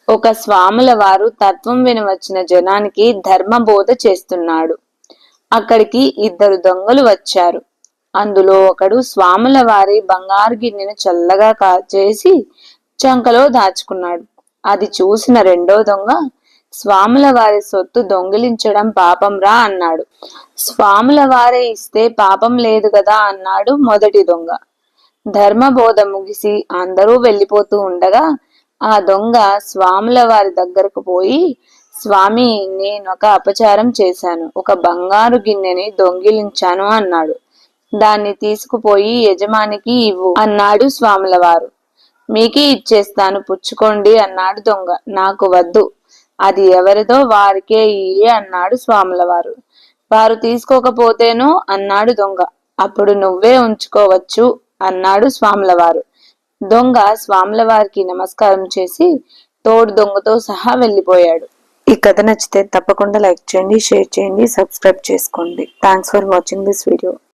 ఒక స్వాముల వారు తత్వం వినవచ్చిన జనానికి ధర్మబోధ చేస్తున్నాడు. అక్కడికి ఇద్దరు దొంగలు వచ్చారు. అందులో ఒకడు స్వాముల వారి బంగారు గిన్నెను చల్లగా కాచేసి చంకలో దాచుకున్నాడు. అది చూసిన రెండో దొంగ, స్వాముల వారి సొత్తు దొంగిలించడం పాపంరా అన్నాడు. స్వాముల వారే ఇస్తే పాపం లేదు కదా అన్నాడు మొదటి దొంగ. ధర్మబోధ ముగిసి అందరూ వెళ్ళిపోతూ ఉండగా ఆ దొంగ స్వాముల వారి దగ్గరకు పోయి, స్వామి, నేనొక అపచారం చేశాను, ఒక బంగారు గిన్నెని దొంగిలించాను అన్నాడు. దాన్ని తీసుకుపోయి యజమానికి ఇవ్వు అన్నాడు స్వాముల వారు. మీకే ఇచ్చేస్తాను, పుచ్చుకోండి అన్నాడు దొంగ. నాకు వద్దు, అది ఎవరిదో వారికే ఇయ్యి అన్నాడు స్వాముల వారు. వారు తీసుకోకపోతేనో అన్నాడు దొంగ. అప్పుడు నువ్వే ఉంచుకోవచ్చు అన్నాడు స్వాముల వారు. దొంగ స్వాముల వారికి నమస్కారం చేసి తోడు దొంగతో సహా వెళ్ళిపోయాడు. ఈ కథ నచ్చితే తప్పకుండా లైక్ చేయండి, షేర్ చేయండి, సబ్స్క్రైబ్ చేసుకోండి. Thanks for watching this video.